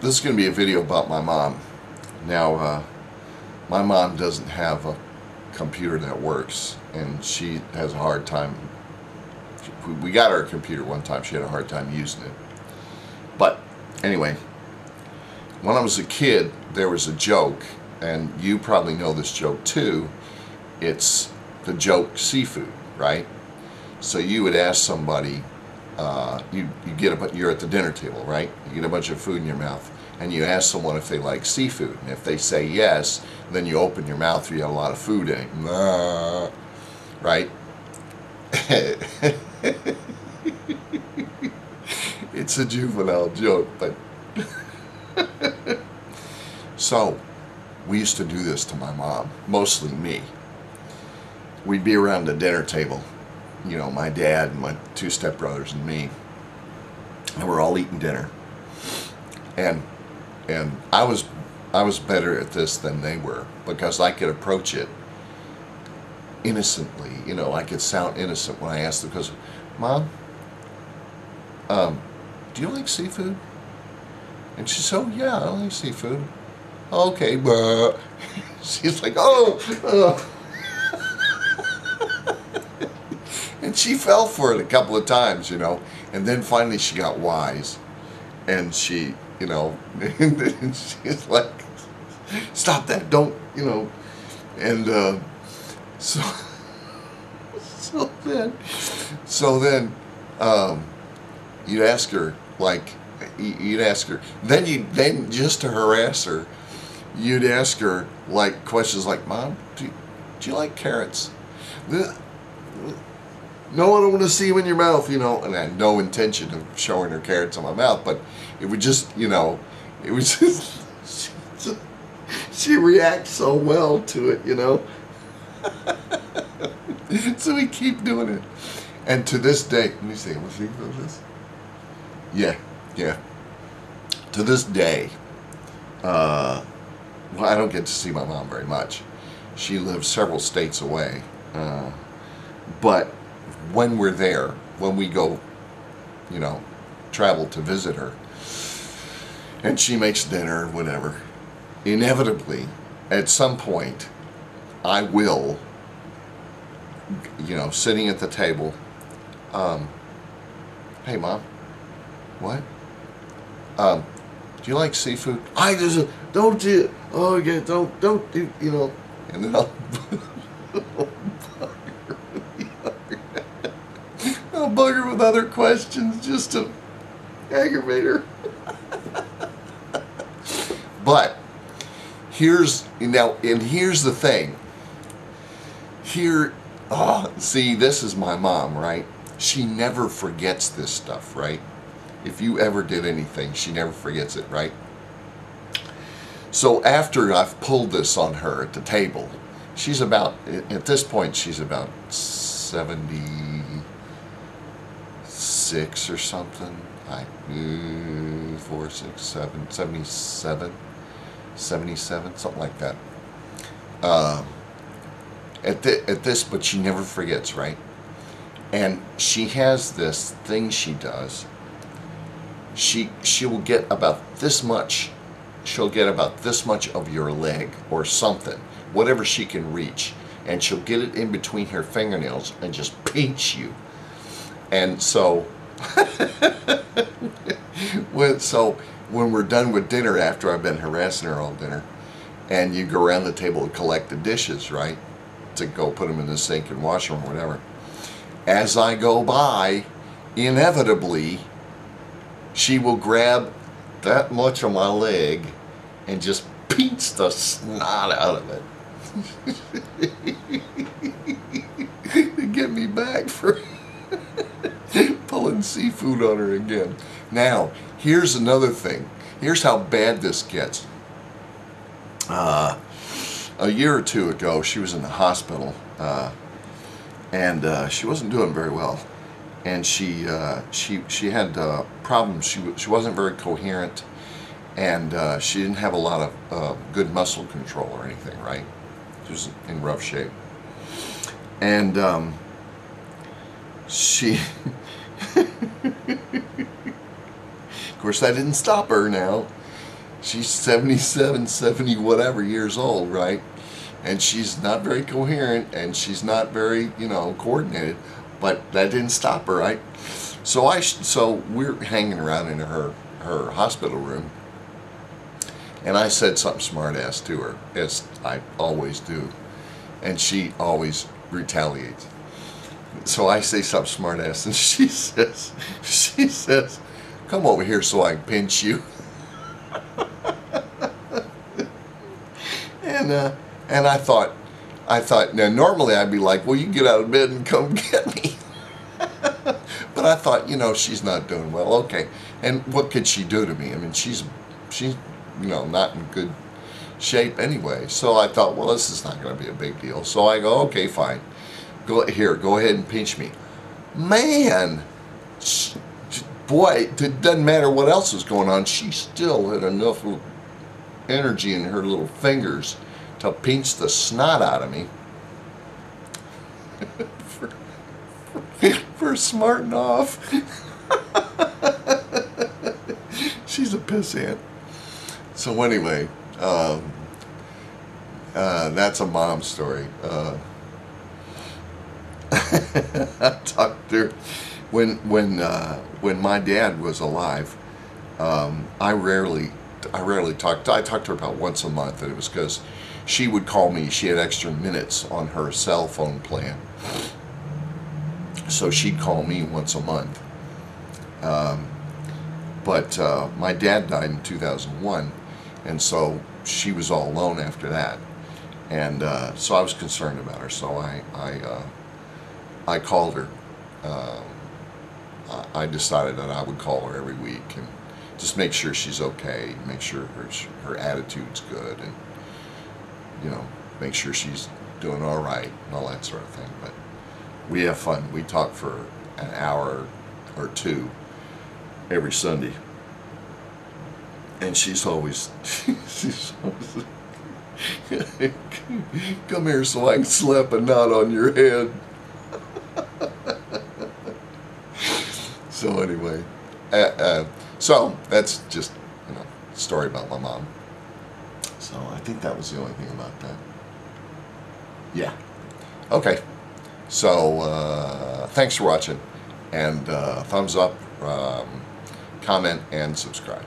This is going to be a video about my mom. Now, my mom doesn't have a computer that works, and she has a hard time. We got her a computer one time. She had a hard time using it. But anyway, when I was a kid, there was a joke, and you probably know this joke too. It's the joke seafood, right? So you would ask somebody, you're at the dinner table, right? You get a bunch of food in your mouth, and you ask someone if they like seafood. And if they say yes, then you open your mouth, you have a lot of food in it, right? It's a juvenile joke, but so we used to do this to my mom, mostly me. We'd be around the dinner table, you know, my dad and my two stepbrothers and me, and we're all eating dinner. And I was better at this than they were, because I could approach it innocently. You know, I could sound innocent when I asked them, because, Mom, do you like seafood? And she said, oh yeah, I like seafood. Okay, but she's like, oh. And she fell for it a couple of times, you know, and then finally she got wise, and she, you know, and she's like, stop that, don't, you know, and so then you'd ask her, like, then just to harass her, you'd ask her like questions like, Mom, do you like carrots? No, I don't want to see them in your mouth, you know. And I had no intention of showing her carrots in my mouth, but it would just, you know, it was just, she reacts so well to it, you know. So we keep doing it. And to this day, let me see, what's he about this? Yeah. To this day, well, I don't get to see my mom very much. She lives several states away. But when we're there, when we go, you know, travel to visit her, and she makes dinner, whatever, inevitably, at some point, I will, you know, sitting at the table, hey Mom, what? Do you like seafood? I just, don't do, oh yeah, don't do, you know, and then I'll bug her with other questions just to aggravate her. But here's the thing. See, this is my mom, right? She never forgets this stuff, right? If you ever did anything, she never forgets it, right? So after I've pulled this on her at the table, she's about, at this point, she's about 76 or something. 4, 6, 7, 77, something like that. At this, but she never forgets, right? And she has this thing she does. She will get about this much. She'll get about this much of your leg or something, whatever she can reach, and she'll get it in between her fingernails and just pinch you. And so, when we're done with dinner, after I've been harassing her all dinner, and you go around the table and collect the dishes, right, to go put them in the sink and wash them or whatever, as I go by, inevitably, she will grab that much of my leg and just pinch the snot out of it to get me back for pulling seafood on her again. Now, here's another thing. Here's how bad this gets. A year or two ago, she was in the hospital, and she wasn't doing very well. And she had problems. She wasn't very coherent, and she didn't have a lot of good muscle control or anything, right? She was in rough shape. And she, of course, that didn't stop her now. she's 77, 70 whatever years old, right? And she's not very coherent, and she's not very, coordinated, but that didn't stop her, right? So we're hanging around in her hospital room, and I said something smart ass to her, as I always do, and she always retaliates. So I say something smart ass, and she says, "Come over here so I can pinch you." And I thought, now normally I'd be like, "Well, you get out of bed and come get me." But I thought, she's not doing well. Okay, and what could she do to me? I mean, she's not in good shape anyway. So I thought, well, this is not going to be a big deal. So I go, okay, fine. Go ahead and pinch me. Man, boy, it doesn't matter what else was going on. She still had enough energy in her little fingers to pinch the snot out of me for smarting off. She's a pissant. So anyway, that's a mom story. I talked to her when my dad was alive. I rarely talked. I talked to her about once a month, and it was because she would call me. She had extra minutes on her cell phone plan, so she'd call me once a month. But my dad died in 2001, and so she was all alone after that, and so I was concerned about her. So I called her. I decided that I would call her every week and just make sure she's okay, make sure her attitude's good, and make sure she's doing all right and all that sort of thing. But we have fun. We talk for an hour or two every Sunday, and she's always come here so I can slap a knot on your head. So anyway, so that's just a story about my mom. So I think that was the only thing about that. Yeah. Okay. So thanks for watching, and thumbs up, comment, and subscribe.